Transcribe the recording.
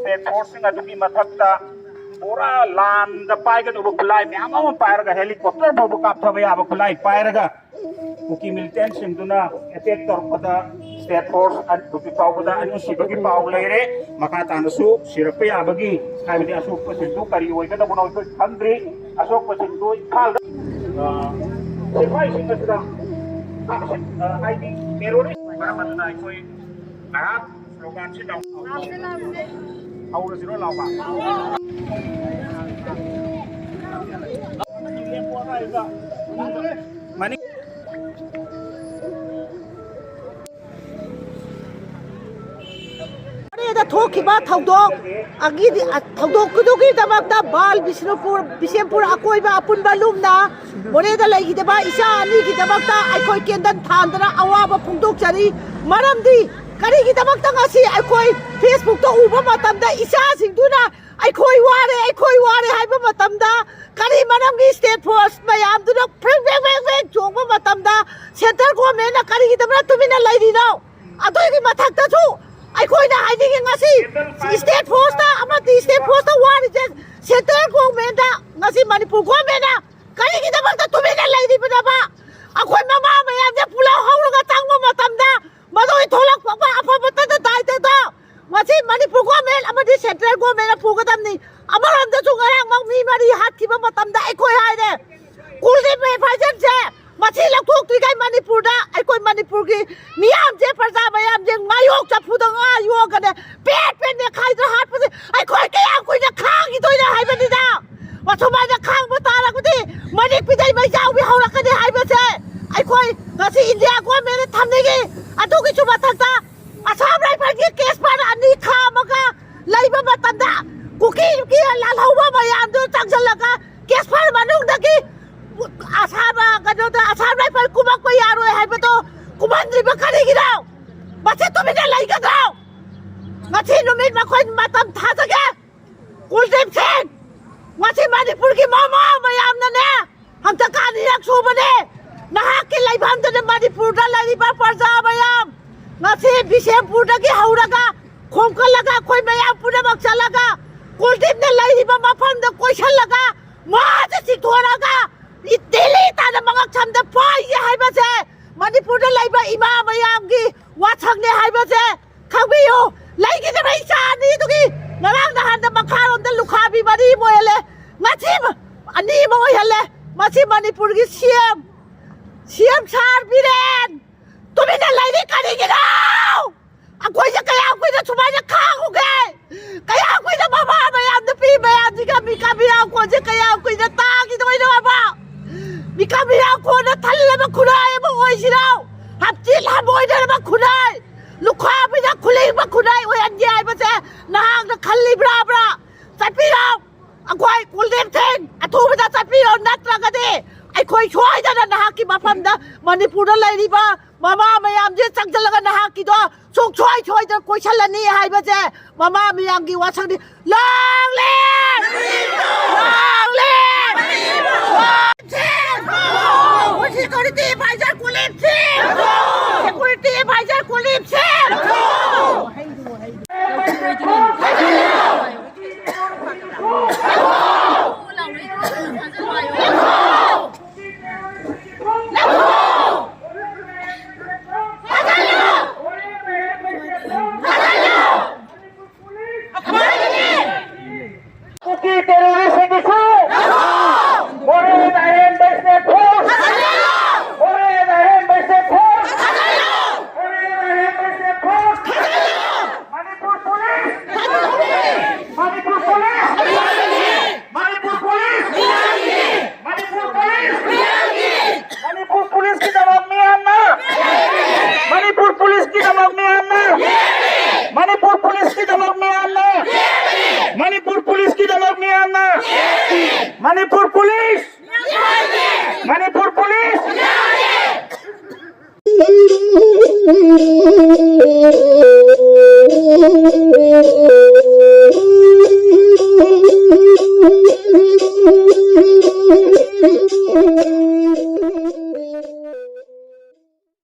state force nga dugi mathakta pura lan da pai ga du kulai me ama pai ga helicopter bu kap tha ya bu kulai pai ga uki militant sing duna attack tor pada state force an dugi pau pada anu sibagi pau leire maka tanasu sirape ya bagi kai bi asuk pasindu kari oi ga da bunoi ko thandri asok pasindu khal sifai sing ga ID terrorist para matna koi arab slogan si dong Hầu là zero lòng Mani दा थोखिबा थौदोक अगी थौदोक कुदुगी दबकता बाल बिशेमपुर अकोइबा अपुनबा लुमना मोरेदा लैगिदबा इसा अनि की दबकता आइखोय केंदन थांदना अवाबा फुंदोक चरी मरमदी करीगी दबकता ngasi आइखोय Facebook तो उबा मतमदा इसा सिंगदुना आइखोय वारे हाइबा मतमदा करी मरमगी स्टेट फोर्स मयामदुना फ्रेंग जोंबा मतमदा सेंटर गवर्नमेंट करीगी दबरा तुमिना लैदिनो अदोगी मथकता छु अखोना स्टेट फोर्स स्टेट फोर्स वारी सेंट्रल गवर्नमेंट मनपुर गवर्नमेंट कई तुम्हें लेबा अखोई ममा मैम पुला हौरगा चंग मदोई थोलक अफब दायित्व मनपुर गवर्नमेंट सेंट्रल गवर्नमेंट पुगदनी मी मरी हाथीब अखोई कुलदीप एडवाइजर से मसी लौटोक्ट्रीगै मनपुर की मियाम जे प्रजा मयाम जे मायोक चफुदा योगने पेट नेखाइद्र हाटपसे अखोई कया कुइना खांगिदोइना हाइबनिदा वसुमाइना खांगबो तारगदि मनिक पिदै मैजाउबि हौरकने हाइबसे अखोई गसी इंडिया गवर्नमेंट थमनेगे अदुगि सुबथक्ता असम राइफल केस पर अनि खामगा लैबा मतंदा कुकी की लालहौबा मयाम दो चंगजलगा केस पर मनुंगदगी आसाबा कदोदा आसाम राइफल कुमक यारो हाइबतो कुमंद्रिबा करिगिराव मसे तुमिना लैगद्राव मसे नुमित मखोय मतम थाजगे कुलदीप सिंह मसे मणिपुर की मामा मयामने हम तकानी सुबने नहा के लैभामदने मणिपुर दा लैबा प्रजा मयाम मसे बिशेमपुर दगी हौरगा खोमकलगा खोय मयाम पुनमक चलगा कुलदीप ने लैबा मफम द क्वेश्चन लगा मासे सिथोरगा इतेली ताना मंगक छमदा पाइ हाइबसे मणिपुर दा लैबा इमा मयाम की वाछंगने हाइबसे खबियो लैगे दे भाईसानी तुगी नरांग नहान दा मखारों दा लुखाबी मरी मोयले मछिम अनि मोयले मछि मणिपुर की सीएम सार बिरेन तुम्हें ना लैदे करेंगे नाउ अकोई से कया कोई ना सुमाने खाओगे कया कोई ना बाबा मयाम दा पी मयाम जी का मिका बिरा को जे कया कोई ना तागी तो ना बाबा मिका बिरा को ना थल्ले में खुनाए में ओइ सिराव हप्तिल हमोय दे में खुनाए लुखा बिना खुले में खुनाए ओय अन्याय बसे नांग ना खल्ली ब्रा चपिराव अकोई कुलदीप सिंह अथु बिदा चपिराव नत्रगदे अखोई सोयदना नहा की मफम दा मणिपुर दा लैरिबा ममा मयाम जे चंगजलगा नहा की दो सुक सोय दा क्वेश्चन लनी हाइबसे ममा मयाम की वासंदी लॉन्ग ले security adviser Kuldeep Singh security adviser Kuldeep Singh Manipur Police! Manipur Police! Oh,